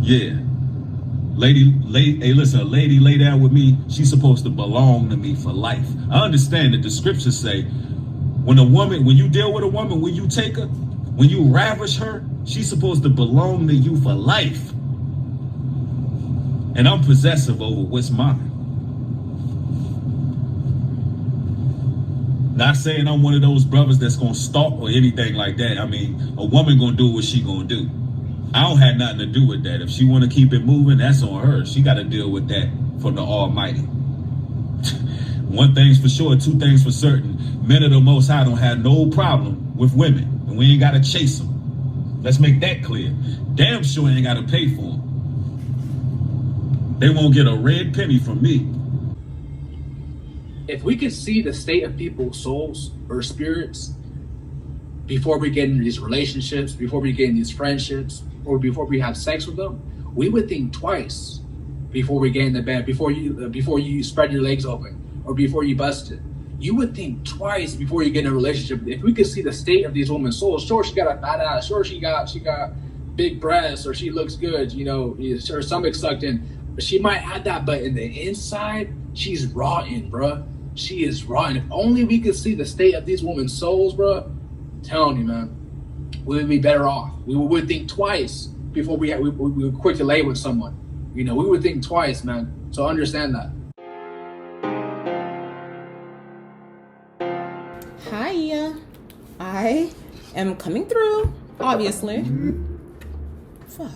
Yeah. Hey, listen, a lady lay down with me, she's supposed to belong to me for life. I understand that the scriptures say, when you deal with a woman, when you take her, when you ravish her, she's supposed to belong to you for life. And I'm possessive over what's mine. Not saying I'm one of those brothers that's gonna stalk or anything like that. I mean, a woman gonna do what she gonna do. I don't have nothing to do with that. If she wanna keep it moving, that's on her. She gotta deal with that from the Almighty. One thing's for sure, two things for certain. Men of the Most High don't have no problem with women, and we ain't gotta chase them. Let's make that clear. Damn sure ain't gotta pay for them. They won't get a red penny from me. If we could see the state of people's souls or spirits before we get into these relationships, before we get in these friendships, or before we have sex with them, we would think twice before we get in the bed, before you spread your legs open, or before you bust it. You would think twice before you get in a relationship. If we could see the state of these women's souls, sure, she got a fat ass, sure, she got big breasts, or she looks good, her stomach's sucked in. But she might have that, but in the inside, she's rotten, bruh. She is rotten. If only we could see the state of these women's souls, bruh. I'm telling you, man, we would be better off. We would think twice before we would quick to lay with someone. We would think twice, man. So understand that. Hi, I am coming through, obviously. Fuck.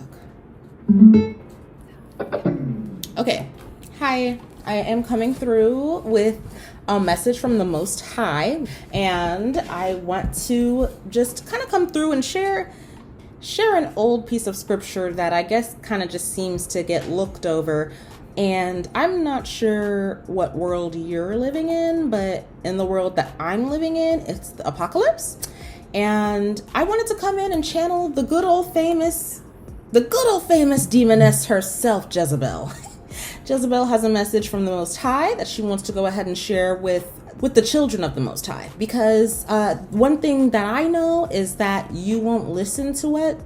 Okay, hi, I am coming through with a message from the Most High, and I want to just kind of come through and share an old piece of scripture that I guess kind of just seems to get looked over. And I'm not sure what world you're living in, but in the world that I'm living in, it's the apocalypse. And I wanted to come in and channel the good old famous demoness herself, Jezebel. Jezebel has a message from the Most High that she wants to go ahead and share with the children of the Most High. Because one thing that I know is that you won't listen to what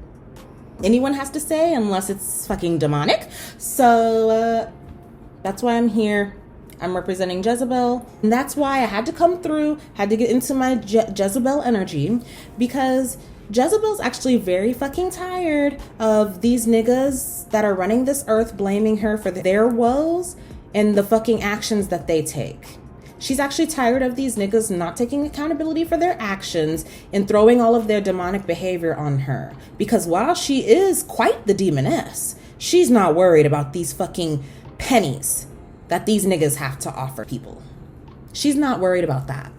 anyone has to say unless it's fucking demonic. So that's why I'm here. I'm representing Jezebel. And that's why I had to come through, had to get into my Jezebel energy, because Jezebel's actually very fucking tired of these niggas that are running this earth blaming her for their woes and the fucking actions that they take. She's actually tired of these niggas not taking accountability for their actions and throwing all of their demonic behavior on her. Because while she is quite the demoness, she's not worried about these fucking pennies that these niggas have to offer people. She's not worried about that.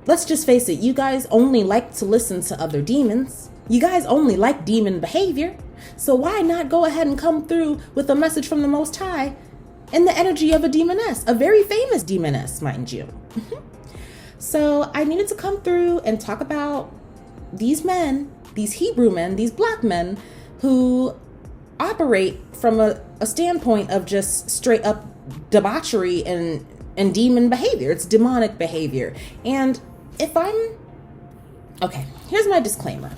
Let's just face it, you guys only like to listen to other demons. You guys only like demon behavior. So why not go ahead and come through with a message from the Most High in the energy of a demoness, a very famous demoness, mind you. So I needed to come through and talk about these men, these Hebrew men, these black men who operate from a standpoint of just straight up debauchery and demon behavior. It's demonic behavior. And okay, here's my disclaimer.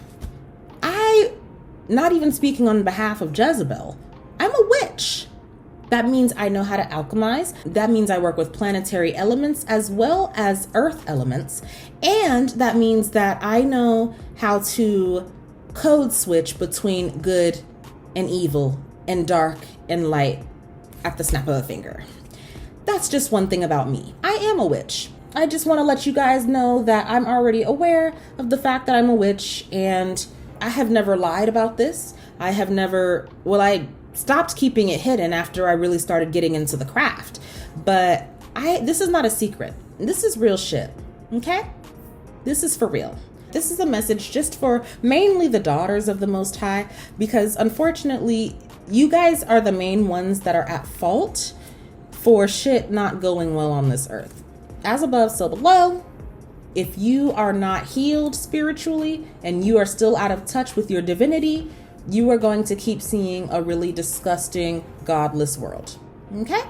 Not even speaking on behalf of Jezebel, I'm a witch. That means I know how to alchemize. That means I work with planetary elements as well as earth elements. And that means that I know how to code switch between good and evil and dark and light at the snap of a finger. That's just one thing about me. I am a witch. I just want to let you guys know that I'm already aware of the fact that I'm a witch, and I have never lied about this. I stopped keeping it hidden after I really started getting into the craft. But this is not a secret. This is real shit. Okay? This is for real. This is a message just for mainly the daughters of the Most High, because unfortunately, you guys are the main ones that are at fault for shit not going well on this earth. As above, so below. If you are not healed spiritually and you are still out of touch with your divinity, you are going to keep seeing a really disgusting, godless world. Okay?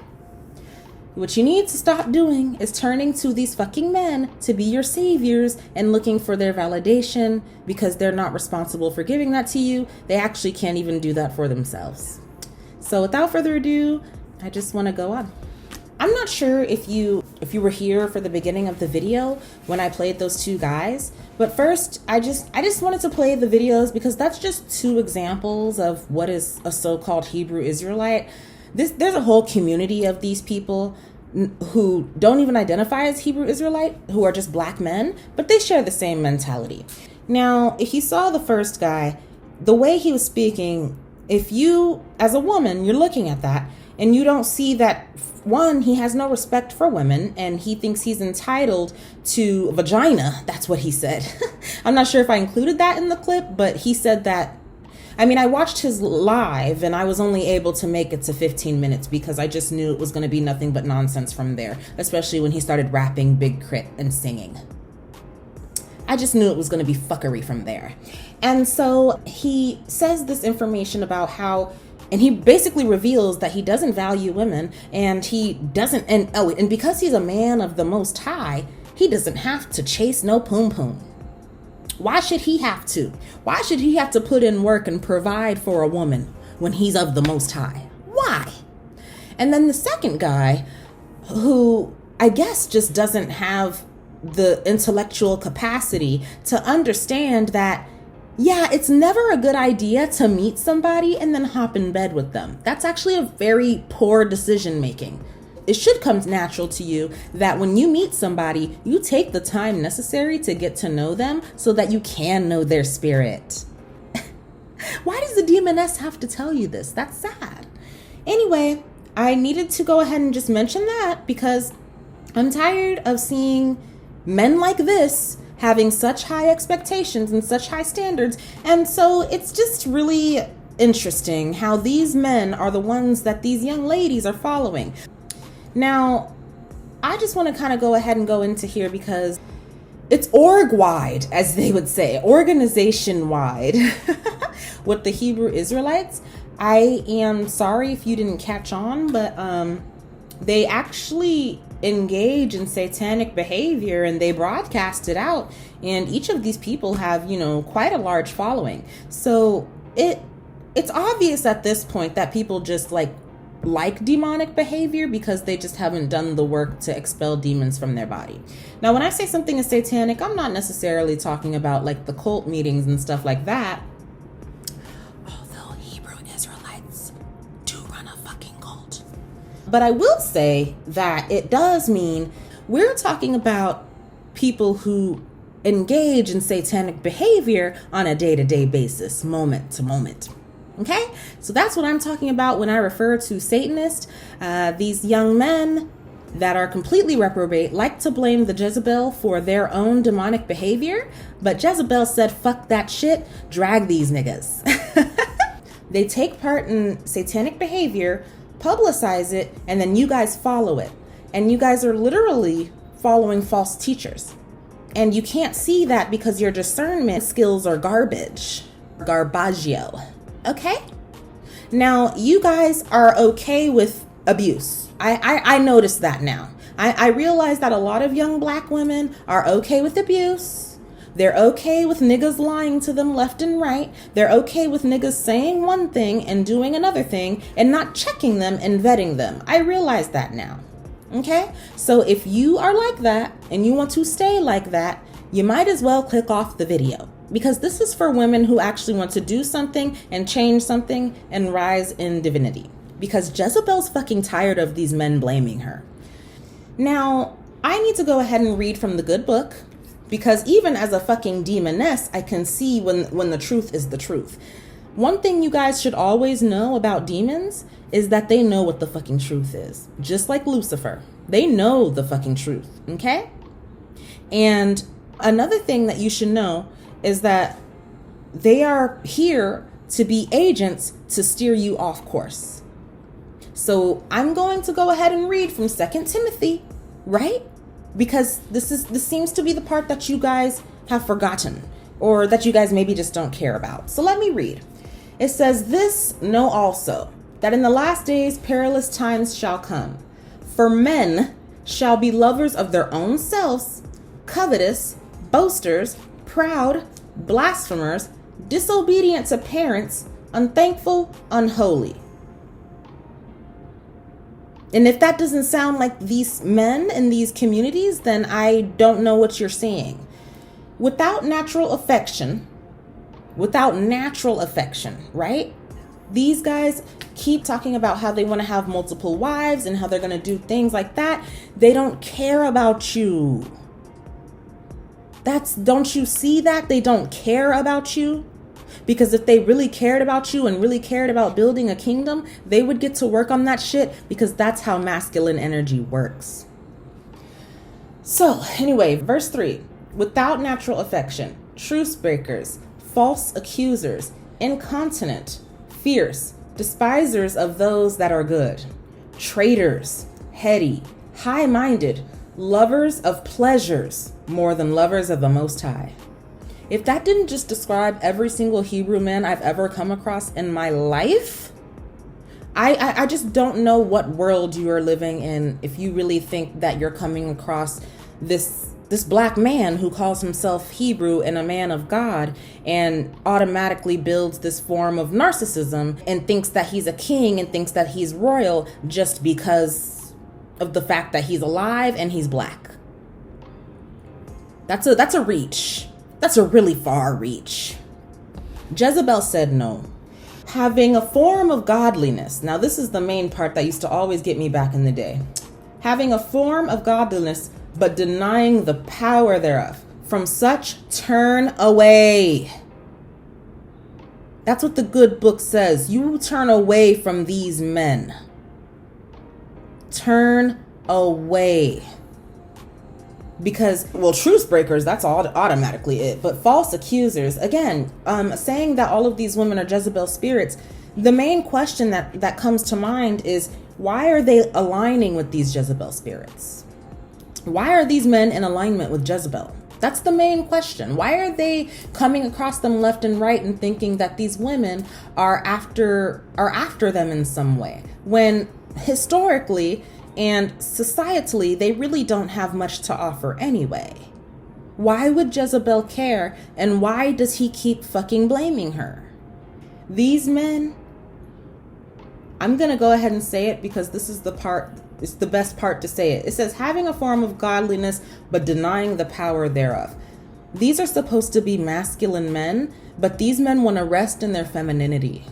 What you need to stop doing is turning to these fucking men to be your saviors and looking for their validation, because they're not responsible for giving that to you. They actually can't even do that for themselves. So without further ado, I just want to go on. I'm not sure if you were here for the beginning of the video when I played those two guys, but first I just wanted to play the videos because that's just two examples of what is a so-called Hebrew Israelite. There's a whole community of these people who don't even identify as Hebrew Israelite, who are just black men, but they share the same mentality. Now, if you saw the first guy, the way he was speaking, if you, as a woman, you're looking at that and you don't see that, one, he has no respect for women and he thinks he's entitled to vagina. That's what he said. I'm not sure if I included that in the clip, but he said that. I mean, I watched his live and I was only able to make it to 15 minutes because I just knew it was going to be nothing but nonsense from there, especially when he started rapping Big Crit and singing. I just knew it was going to be fuckery from there. And so he says this information about how, and he basically reveals that he doesn't value women and he doesn't, and because he's a man of the Most High, he doesn't have to chase no poom poom. Why should he have to? Why should he have to put in work and provide for a woman when he's of the Most High? Why? And then the second guy, who I guess just doesn't have the intellectual capacity to understand that, yeah, it's never a good idea to meet somebody and then hop in bed with them. That's actually a very poor decision making. It should come natural to you that when you meet somebody, you take the time necessary to get to know them so that you can know their spirit. Why does the demoness have to tell you this? That's sad. Anyway, I needed to go ahead and just mention that because I'm tired of seeing men like this having such high expectations and such high standards. And so it's just really interesting how these men are the ones that these young ladies are following. Now, I just want to kind of go ahead and go into here because it's org-wide, as they would say, organization-wide with the Hebrew Israelites. I am sorry if you didn't catch on, but they actually engage in satanic behavior and they broadcast it out. And each of these people have, quite a large following. So it's obvious at this point that people just like demonic behavior because they just haven't done the work to expel demons from their body. Now, when I say something is satanic, I'm not necessarily talking about like the cult meetings and stuff like that. Although Hebrew Israelites do run a fucking cult. But I will say that it does mean we're talking about people who engage in satanic behavior on a day-to-day basis, moment to moment. Okay, so that's what I'm talking about when I refer to Satanist. These young men that are completely reprobate like to blame the Jezebel for their own demonic behavior, but Jezebel said, fuck that shit, drag these niggas. They take part in satanic behavior, publicize it, and then you guys follow it. And you guys are literally following false teachers. And you can't see that because your discernment skills are garbage. Garbaggio. Okay? Now, you guys are okay with abuse. I noticed that now. I realize that a lot of young black women are okay with abuse. They're okay with niggas lying to them left and right. They're okay with niggas saying one thing and doing another thing and not checking them and vetting them. I realize that now. Okay? So if you are like that and you want to stay like that, you might as well click off the video. Because this is for women who actually want to do something and change something and rise in divinity. Because Jezebel's fucking tired of these men blaming her. Now, I need to go ahead and read from the good book. Because even as a fucking demoness, I can see when the truth is the truth. One thing you guys should always know about demons is that they know what the fucking truth is. Just like Lucifer. They know the fucking truth. Okay? And another thing that you should know is that they are here to be agents to steer you off course. So I'm going to go ahead and read from 2 Timothy, right? Because this seems to be the part that you guys have forgotten or that you guys maybe just don't care about. So let me read. It says, "This know also, that in the last days perilous times shall come. For men shall be lovers of their own selves, covetous, boasters, proud, blasphemers, disobedient to parents, unthankful, unholy." And if that doesn't sound like these men in these communities, then I don't know what you're seeing. Without natural affection, right? These guys keep talking about how they want to have multiple wives and how they're going to do things like that. They don't care about you. Don't you see that? They don't care about you. Because if they really cared about you and really cared about building a kingdom, they would get to work on that shit, because that's how masculine energy works. So anyway, verse 3, without natural affection, truce breakers, false accusers, incontinent, fierce, despisers of those that are good, traitors, heady, high-minded, lovers of pleasures more than lovers of the Most High. If that didn't just describe every single Hebrew man I've ever come across in my life, I just don't know what world you are living in if you really think that you're coming across this black man who calls himself Hebrew and a man of God and automatically builds this form of narcissism and thinks that he's a king and thinks that he's royal just because of the fact that he's alive and he's black. That's a reach. That's a really far reach. Jezebel said no. Having a form of godliness. Now, this is the main part that used to always get me back in the day. Having a form of godliness, but denying the power thereof. From such, turn away. That's what the good book says. You turn away from these men. Turn away. Because, well, truce breakers, that's all automatically it. But false accusers, again, saying that all of these women are Jezebel spirits, the main question that comes to mind is, why are they aligning with these Jezebel spirits? Why are these men in alignment with Jezebel? That's the main question. Why are they coming across them left and right and thinking that these women are after them in some way? When historically and societally, they really don't have much to offer anyway. Why would Jezebel care? And why does he keep fucking blaming her? These men, I'm going to go ahead and say it because this is it's the best part to say it. It says, having a form of godliness, but denying the power thereof. These are supposed to be masculine men, but these men want to rest in their femininity.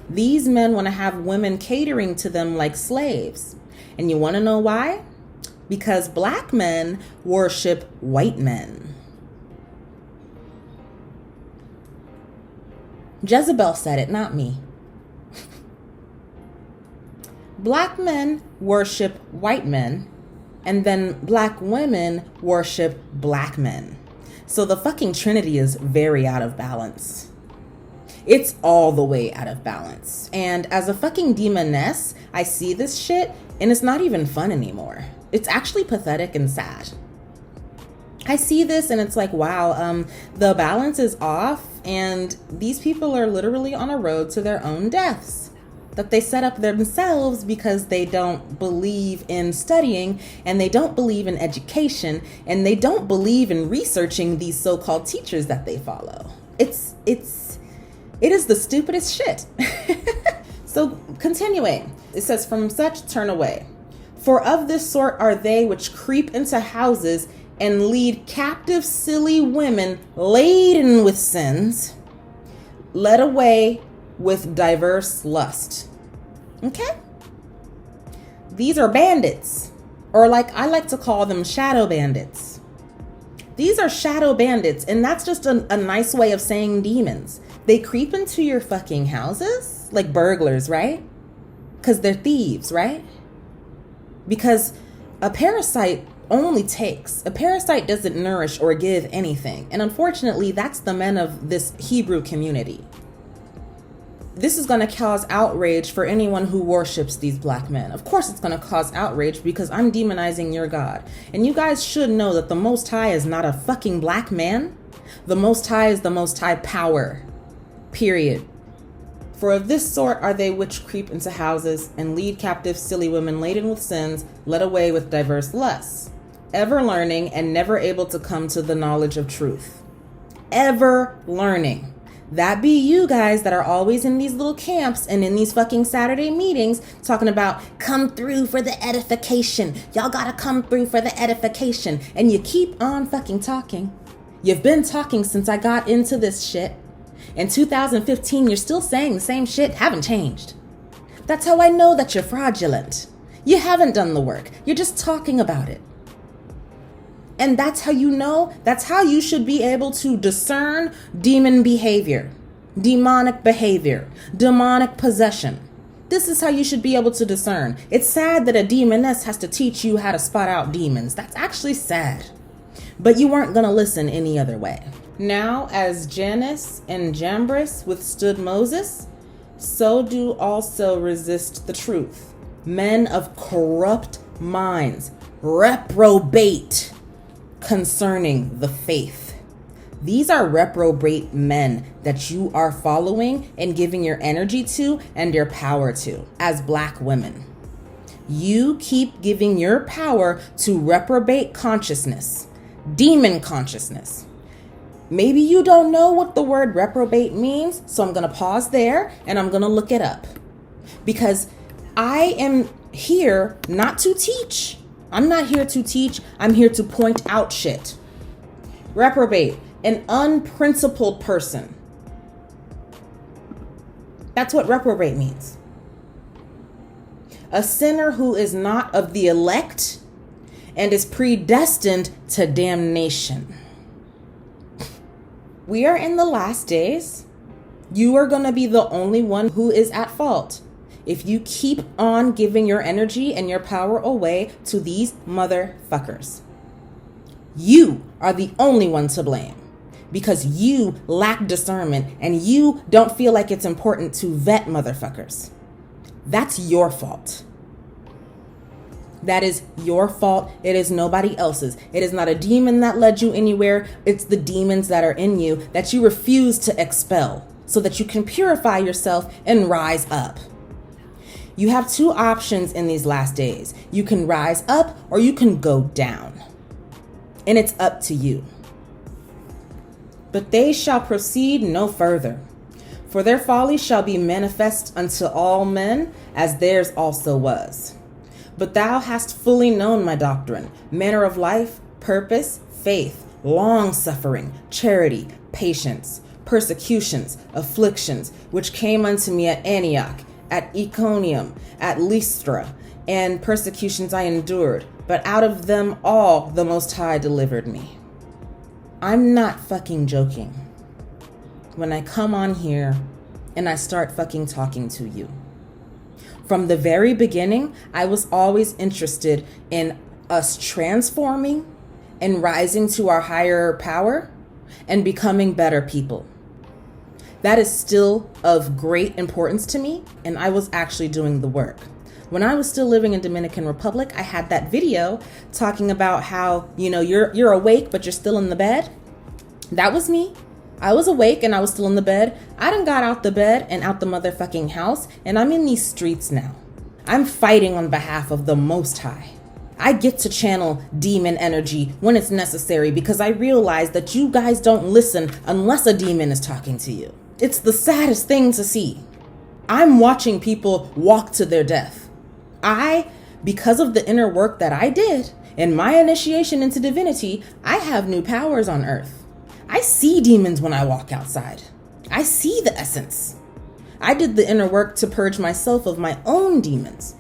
These men want to have women catering to them like slaves. And you want to know why? Because black men worship white men. Jezebel said it, not me. Black men worship white men, and then black women worship black men. So the fucking Trinity is very out of balance. It's all the way out of balance. And as a fucking demoness, I see this shit and it's not even fun anymore. It's actually pathetic and sad. I see this and it's like, wow, the balance is off and these people are literally on a road to their own deaths that they set up themselves because they don't believe in studying and they don't believe in education and they don't believe in researching these so-called teachers that they follow. It is the stupidest shit. So continuing, it says, from such turn away. For of this sort are they which creep into houses and lead captive silly women laden with sins, led away with diverse lust. Okay? These are bandits, or like I like to call them shadow bandits. These are shadow bandits, and that's just a nice way of saying demons. They creep into your fucking houses like burglars, right? Because they're thieves, right? Because a parasite only takes. A parasite doesn't nourish or give anything. And unfortunately, that's the men of this Hebrew community. This is going to cause outrage for anyone who worships these black men. Of course it's going to cause outrage because I'm demonizing your God. And you guys should know that the Most High is not a fucking black man. The Most High is the Most High power. Period. For of this sort are they which creep into houses and lead captive silly women laden with sins, led away with diverse lusts, ever learning and never able to come to the knowledge of truth. Ever learning. That be you guys that are always in these little camps and in these fucking Saturday meetings talking about come through for the edification. Y'all gotta come through for the edification. And you keep on fucking talking. You've been talking since I got into this shit. In 2015, you're still saying the same shit, haven't changed. That's how I know that you're fraudulent. You haven't done the work. You're just talking about it. And that's how you know, that's how you should be able to discern demon behavior, demonic behavior, demonic possession. This is how you should be able to discern. It's sad that a demoness has to teach you how to spot out demons. That's actually sad. But you weren't going to listen any other way. Now, as Janus and Jambres withstood Moses, so do also resist the truth. Men of corrupt minds, reprobate concerning the faith. These are reprobate men that you are following and giving your energy to and your power to as Black women. You keep giving your power to reprobate consciousness, demon consciousness. Maybe you don't know what the word reprobate means, so I'm going to pause there and I'm going to look it up. Because I am here not to teach. I'm not here to teach. I'm here to point out shit. Reprobate, an unprincipled person. That's what reprobate means. A sinner who is not of the elect and is predestined to damnation. We are in the last days. You are going to be the only one who is at fault if you keep on giving your energy and your power away to these motherfuckers. You are the only one to blame because you lack discernment and you don't feel like it's important to vet motherfuckers. That's your fault. That is your fault. It is nobody else's. It is not a demon that led you anywhere. It's the demons that are in you that you refuse to expel so that you can purify yourself and rise up. You have two options in these last days. You can rise up or you can go down. And it's up to you. But they shall proceed no further. For their folly shall be manifest unto all men, as theirs also was. But thou hast fully known my doctrine, manner of life, purpose, faith, long-suffering, charity, patience, persecutions, afflictions, which came unto me at Antioch, at Iconium, at Lystra, and persecutions I endured, but out of them all the Most High delivered me. I'm not fucking joking when I come on here and I start fucking talking to you. From the very beginning, I was always interested in us transforming and rising to our higher power and becoming better people. That is still of great importance to me, and I was actually doing the work. When I was still living in Dominican Republic, I had that video talking about how, you're awake, but you're still in the bed. That was me. I was awake and I was still in the bed. I done got out the bed and out the motherfucking house, and I'm in these streets now. I'm fighting on behalf of the Most High. I get to channel demon energy when it's necessary because I realize that you guys don't listen unless a demon is talking to you. It's the saddest thing to see. I'm watching people walk to their death. Because of the inner work that I did and my initiation into divinity, I have new powers on earth. I see demons when I walk outside. I see the essence. I did the inner work to purge myself of my own demons.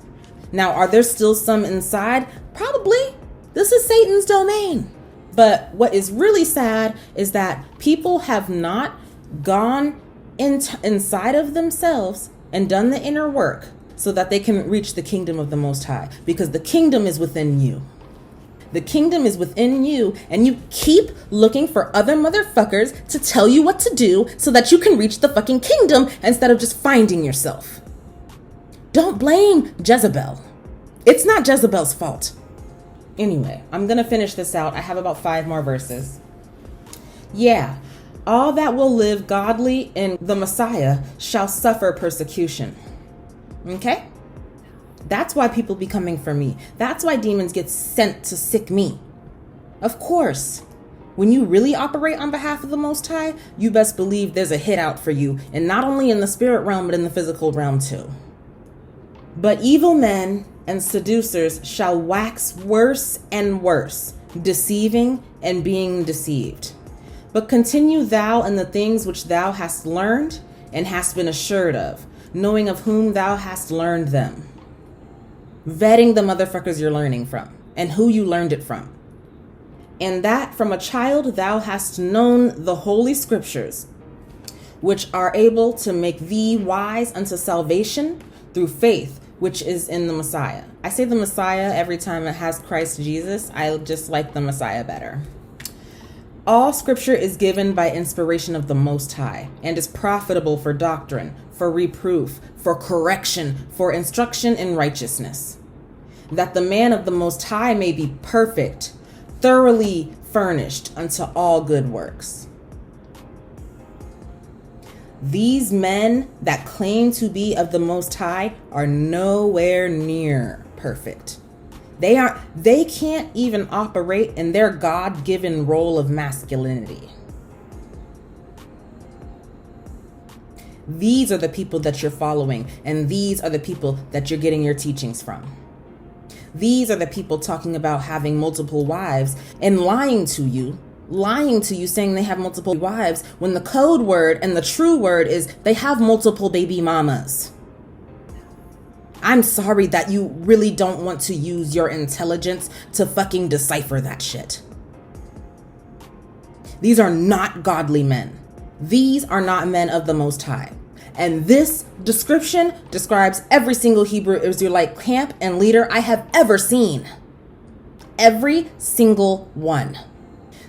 Now, are there still some inside? Probably. This is Satan's domain. But what is really sad is that people have not gone inside of themselves and done the inner work so that they can reach the kingdom of the Most High, because the kingdom is within you. The kingdom is within you, and you keep looking for other motherfuckers to tell you what to do so that you can reach the fucking kingdom instead of just finding yourself. Don't blame Jezebel. It's not Jezebel's fault. Anyway, I'm going to finish this out. I have about 5 more verses. Yeah, all that will live godly in the Messiah shall suffer persecution. Okay? That's why people be coming for me. That's why demons get sent to sick me. Of course. When you really operate on behalf of the Most High, you best believe there's a hit out for you, and not only in the spirit realm, but in the physical realm too. But evil men and seducers shall wax worse and worse, deceiving and being deceived. But continue thou in the things which thou hast learned and hast been assured of, knowing of whom thou hast learned them. Vetting the motherfuckers you're learning from and who you learned it from. And that from a child thou hast known the holy scriptures, which are able to make thee wise unto salvation through faith, which is in the Messiah. I say the Messiah every time it has Christ Jesus. I just like the Messiah better. All scripture is given by inspiration of the Most High and is profitable for doctrine, for reproof, for correction, for instruction in righteousness, that the man of the Most High may be perfect, thoroughly furnished unto all good works. These men that claim to be of the Most High are nowhere near perfect. They can't even operate in their God-given role of masculinity. These are the people that you're following, and these are the people that you're getting your teachings from. These are the people talking about having multiple wives and lying to you saying they have multiple wives when the code word and the true word is they have multiple baby mamas. I'm sorry that you really don't want to use your intelligence to fucking decipher that shit. These are not godly men. These are not men of the Most High. And this description describes every single Hebrew Israelite camp and leader I have ever seen. Every single one.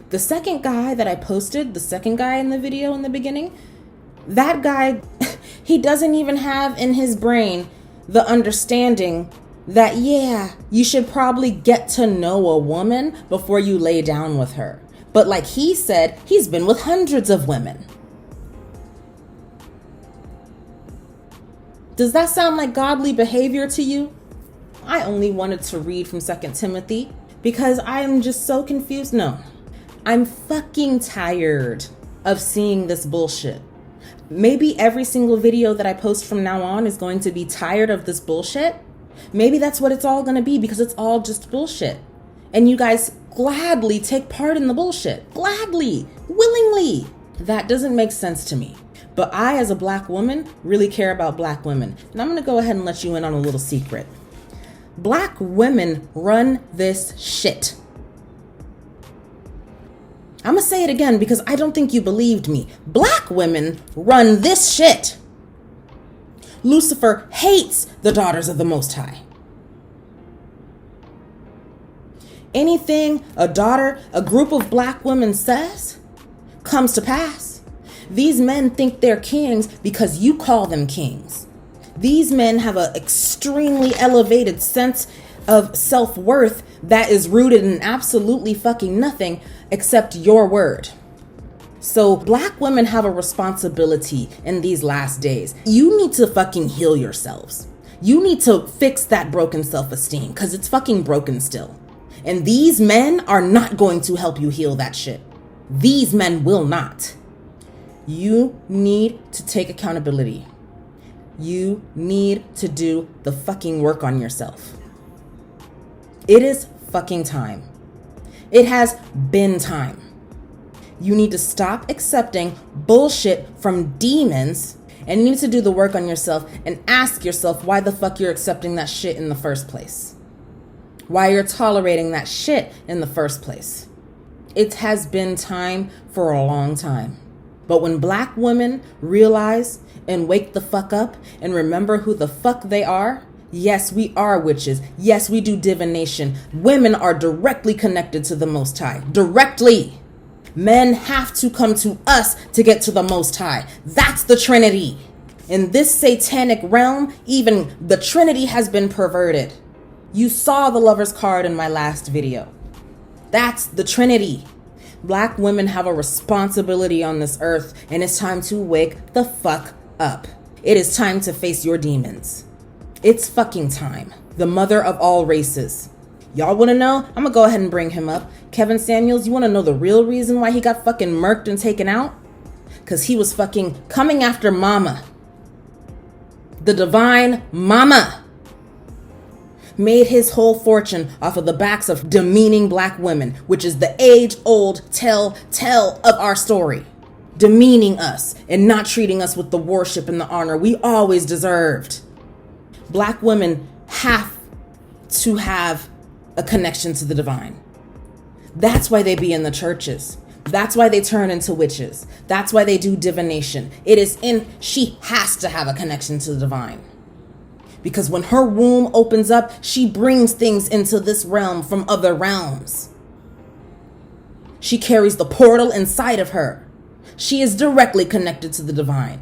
The second guy that I posted, the second guy in the video in the beginning, that guy, he doesn't even have in his brain the understanding that, yeah, you should probably get to know a woman before you lay down with her. But like he said, he's been with hundreds of women. Does that sound like godly behavior to you? I only wanted to read from 2 Timothy because I am just so confused. No, I'm fucking tired of seeing this bullshit. Maybe every single video that I post from now on is going to be tired of this bullshit. Maybe that's what it's all going to be because it's all just bullshit. And you guys gladly take part in the bullshit. Gladly, willingly. That doesn't make sense to me. But I, as a black woman, really care about black women. And I'm going to go ahead and let you in on a little secret. Black women run this shit. I'm going to say it again because I don't think you believed me. Black women run this shit. Lucifer hates the daughters of the Most High. Anything a group of black women says comes to pass. These men think they're kings because you call them kings. These men have an extremely elevated sense of self-worth that is rooted in absolutely fucking nothing except your word. So black women have a responsibility in these last days. You need to fucking heal yourselves. You need to fix that broken self-esteem because it's fucking broken still. And these men are not going to help you heal that shit. These men will not. You need to take accountability. You need to do the fucking work on yourself. It is fucking time. It has been time. You need to stop accepting bullshit from demons and you need to do the work on yourself and ask yourself why the fuck you're accepting that shit in the first place. Why you're tolerating that shit in the first place. It has been time for a long time. But when black women realize and wake the fuck up and remember who the fuck they are, yes, we are witches. Yes, we do divination. Women are directly connected to the Most High. Directly. Men have to come to us to get to the Most High. That's the Trinity. In this satanic realm, even the Trinity has been perverted. You saw the Lover's card in my last video. That's the Trinity. Black women have a responsibility on this earth, and it's time to wake the fuck up. It is time to face your demons. It's fucking time. The mother of all races. Y'all want to know? I'm going to go ahead and bring him up. Kevin Samuels, you want to know the real reason why he got fucking murked and taken out? Because he was fucking coming after mama. The divine mama. Made his whole fortune off of the backs of demeaning black women, which is the age-old tell of our story. Demeaning us and not treating us with the worship and the honor we always deserved. Black women have to have a connection to the divine. That's why they be in the churches. That's why they turn into witches. That's why they do divination. She has to have a connection to the divine. Because when her womb opens up, she brings things into this realm from other realms. She carries the portal inside of her. She is directly connected to the divine.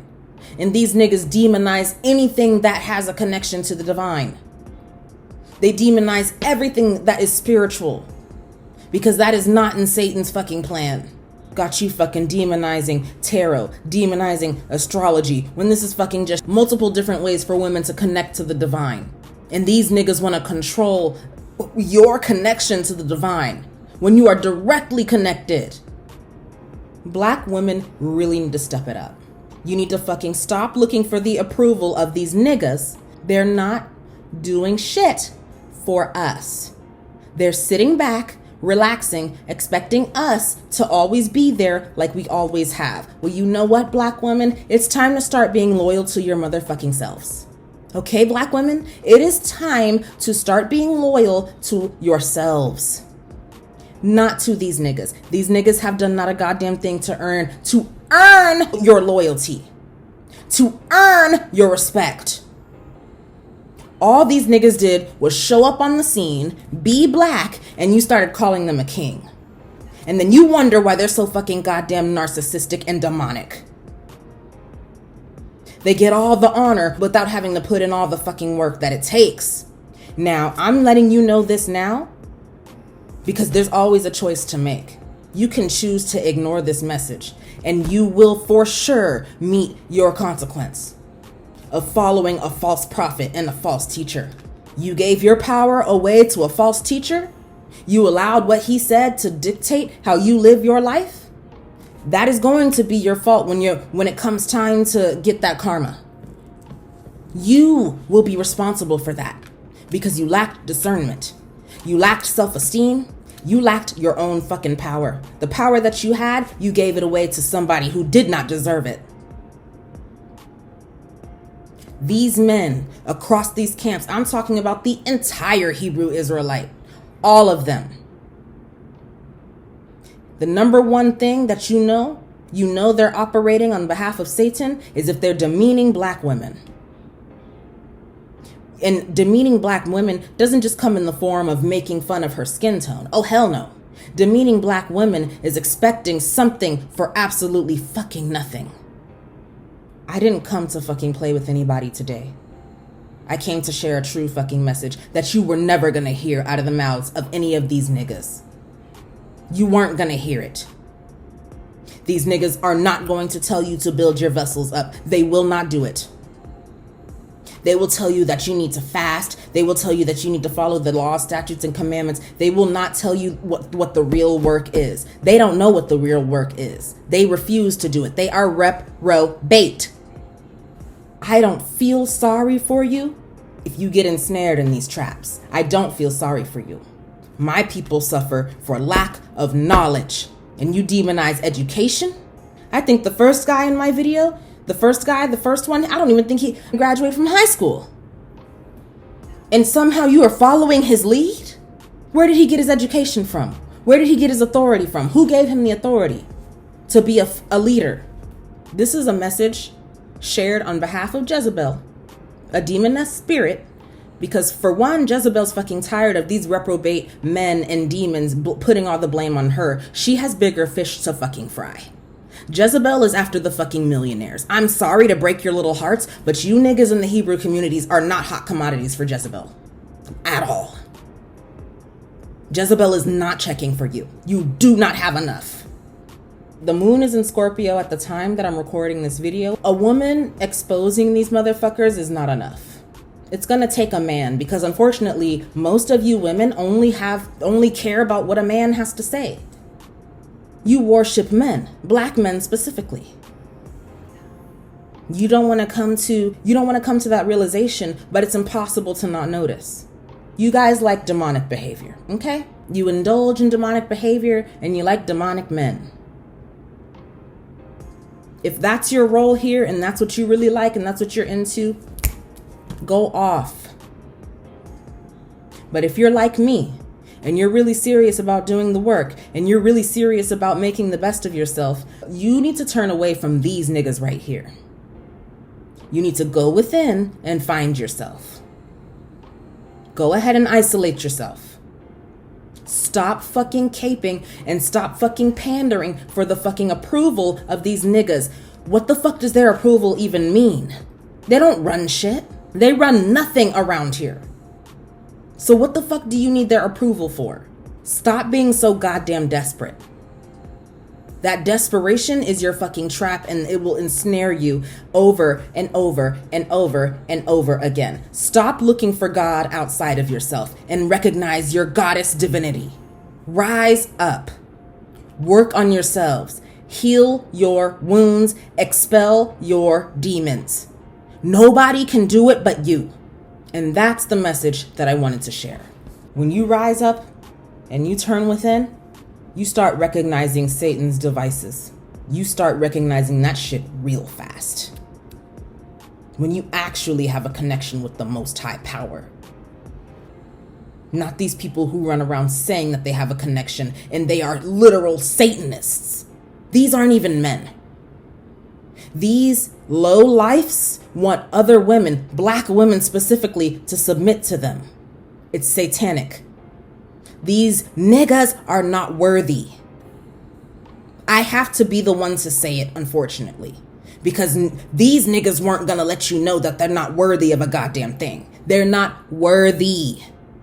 And these niggas demonize anything that has a connection to the divine. They demonize everything that is spiritual. Because that is not in Satan's fucking plan. Got you fucking demonizing tarot, demonizing astrology, when this is fucking just multiple different ways for women to connect to the divine. And these niggas want to control your connection to the divine when you are directly connected. Black women really need to step it up. You need to fucking stop looking for the approval of these niggas. They're not doing shit for us. They're sitting back, relaxing, expecting us to always be there like we always have. Well, you know what, black women? It's time to start being loyal to your motherfucking selves. Okay, black women? It is time to start being loyal to yourselves. Not to these niggas. These niggas have done not a goddamn thing to earn your loyalty. To earn your respect. All these niggas did was show up on the scene, be black, and you started calling them a king. And then you wonder why they're so fucking goddamn narcissistic and demonic. They get all the honor without having to put in all the fucking work that it takes. Now, I'm letting you know this now because there's always a choice to make. You can choose to ignore this message, and you will for sure meet your consequence of following a false prophet and a false teacher. You gave your power away to a false teacher. You allowed what he said to dictate how you live your life. That is going to be your fault when it comes time to get that karma. You will be responsible for that because you lacked discernment. You lacked self-esteem. You lacked your own fucking power. The power that you had, you gave it away to somebody who did not deserve it. These men across these camps, I'm talking about the entire Hebrew Israelite, all of them. The number one thing that you know they're operating on behalf of Satan is if they're demeaning black women. And demeaning black women doesn't just come in the form of making fun of her skin tone. Oh, hell no. Demeaning black women is expecting something for absolutely fucking nothing. I didn't come to fucking play with anybody today. I came to share a true fucking message that you were never gonna hear out of the mouths of any of these niggas. You weren't gonna hear it. These niggas are not going to tell you to build your vessels up. They will not do it. They will tell you that you need to fast. They will tell you that you need to follow the laws, statutes, and commandments. They will not tell you what the real work is. They don't know what the real work is. They refuse to do it. They are reprobate. I don't feel sorry for you if you get ensnared in these traps. I don't feel sorry for you. My people suffer for lack of knowledge. And you demonize education? I think the first guy in my video, the first one, I don't even think he graduated from high school. And somehow you are following his lead? Where did he get his education from? Where did he get his authority from? Who gave him the authority to be a leader? This is a message shared on behalf of Jezebel, a demoness spirit, because for one, Jezebel's fucking tired of these reprobate men and demons putting all the blame on her. She has bigger fish to fucking fry. Jezebel is after the fucking millionaires. I'm sorry to break your little hearts, but you niggas in the Hebrew communities are not hot commodities for Jezebel. At all. Jezebel is not checking for you. You do not have enough. The moon is in Scorpio at the time that I'm recording this video. A woman exposing these motherfuckers is not enough. It's going to take a man, because unfortunately, most of you women only care about what a man has to say. You worship men, black men specifically. You don't want to come to that realization, but it's impossible to not notice. You guys like demonic behavior, okay? You indulge in demonic behavior and you like demonic men. If that's your role here and that's what you really like and that's what you're into, go off. But if you're like me and you're really serious about doing the work and you're really serious about making the best of yourself, you need to turn away from these niggas right here. You need to go within and find yourself. Go ahead and isolate yourself. Stop fucking caping and stop fucking pandering for the fucking approval of these niggas. What the fuck does their approval even mean? They don't run shit. They run nothing around here. So what the fuck do you need their approval for? Stop being so goddamn desperate. That desperation is your fucking trap, and it will ensnare you over and over and over and over again. Stop looking for God outside of yourself and recognize your goddess divinity. Rise up. Work on yourselves. Heal your wounds. Expel your demons. Nobody can do it but you. And that's the message that I wanted to share. When you rise up and you turn within, you start recognizing Satan's devices. You start recognizing that shit real fast. When you actually have a connection with the Most High Power. Not these people who run around saying that they have a connection and they are literal Satanists. These aren't even men. These low lifes want other women, black women specifically, to submit to them. It's satanic. These niggas are not worthy. I have to be the one to say it, unfortunately, because these niggas weren't gonna let you know that they're not worthy of a goddamn thing. They're not worthy.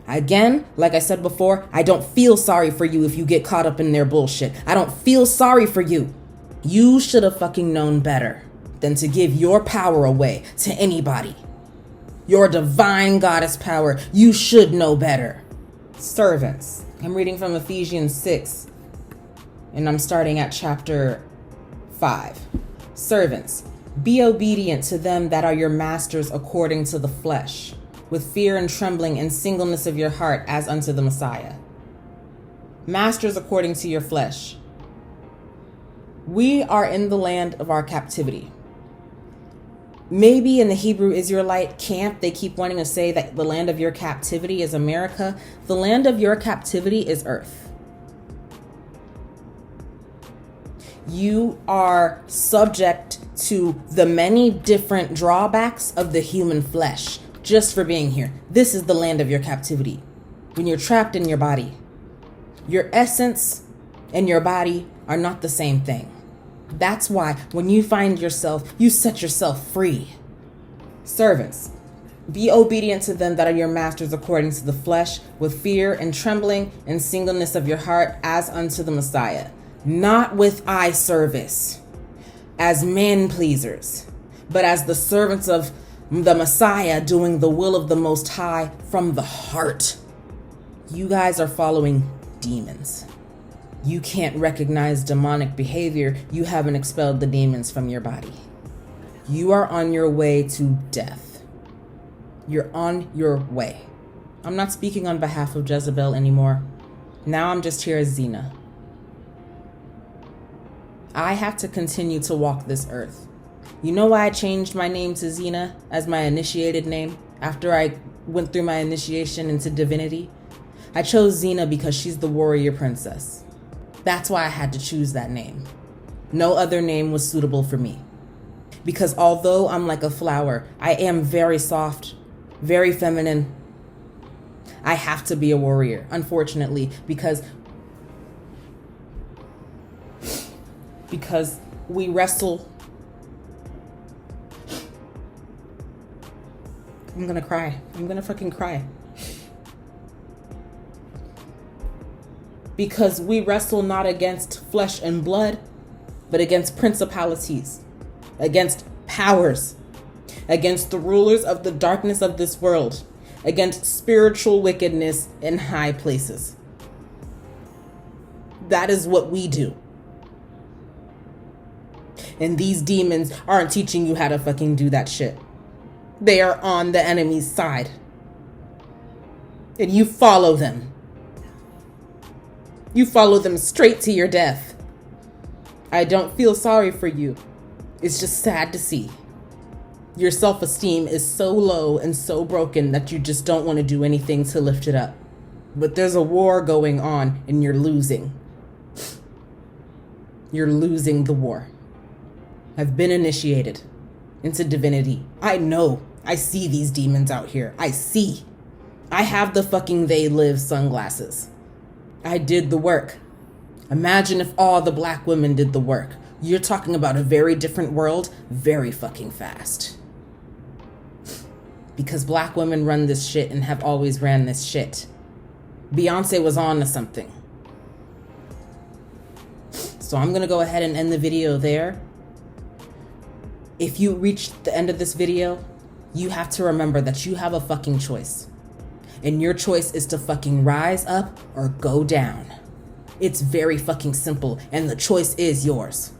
Again, like I said before, I don't feel sorry for you if you get caught up in their bullshit. I don't feel sorry for you. You should have fucking known better than to give your power away to anybody. Your divine goddess power. You should know better. Servants. I'm reading from Ephesians 6, and I'm starting at chapter 5. Servants, be obedient to them that are your masters according to the flesh, with fear and trembling and singleness of your heart as unto the Messiah. Masters according to your flesh. We are in the land of our captivity. Maybe in the Hebrew Israelite camp, they keep wanting to say that the land of your captivity is America. The land of your captivity is earth. You are subject to the many different drawbacks of the human flesh just for being here. This is the land of your captivity. When you're trapped in your body, your essence and your body are not the same thing. That's why when you find yourself, you set yourself free. Servants, be obedient to them that are your masters according to the flesh, with fear and trembling and singleness of your heart as unto the Messiah, not with eye service, as men pleasers, but as the servants of the Messiah, doing the will of the Most High from the heart. You guys are following demons. You can't recognize demonic behavior. You haven't expelled the demons from your body. You are on your way to death. You're on your way. I'm not speaking on behalf of Jezebel anymore. Now I'm just here as Zena. I have to continue to walk this earth. You know why I changed my name to Zena as my initiated name after I went through my initiation into divinity? I chose Zena because she's the warrior princess. That's why I had to choose that name. No other name was suitable for me. Because although I'm like a flower, I am very soft, very feminine. I have to be a warrior, unfortunately, because we wrestle. I'm gonna cry. I'm gonna fucking cry. Because we wrestle not against flesh and blood, but against principalities, against powers. against the rulers of the darkness of this world, against spiritual wickedness in high places. That is what we do. And these demons aren't teaching you how to fucking do that shit. They are on the enemy's side. And you follow them. You follow them straight to your death. I don't feel sorry for you. It's just sad to see. Your self-esteem is so low and so broken that you just don't want to do anything to lift it up. But there's a war going on and you're losing. You're losing the war. I've been initiated into divinity. I know. I see these demons out here. I see. I have the fucking they live sunglasses. I did the work. Imagine if all the black women did the work. You're talking about a very different world very fucking fast. Because black women run this shit and have always ran this shit. Beyonce was on to something. So I'm gonna go ahead and end the video there. If you reach the end of this video, you have to remember that you have a fucking choice. And your choice is to fucking rise up or go down. It's very fucking simple, and the choice is yours.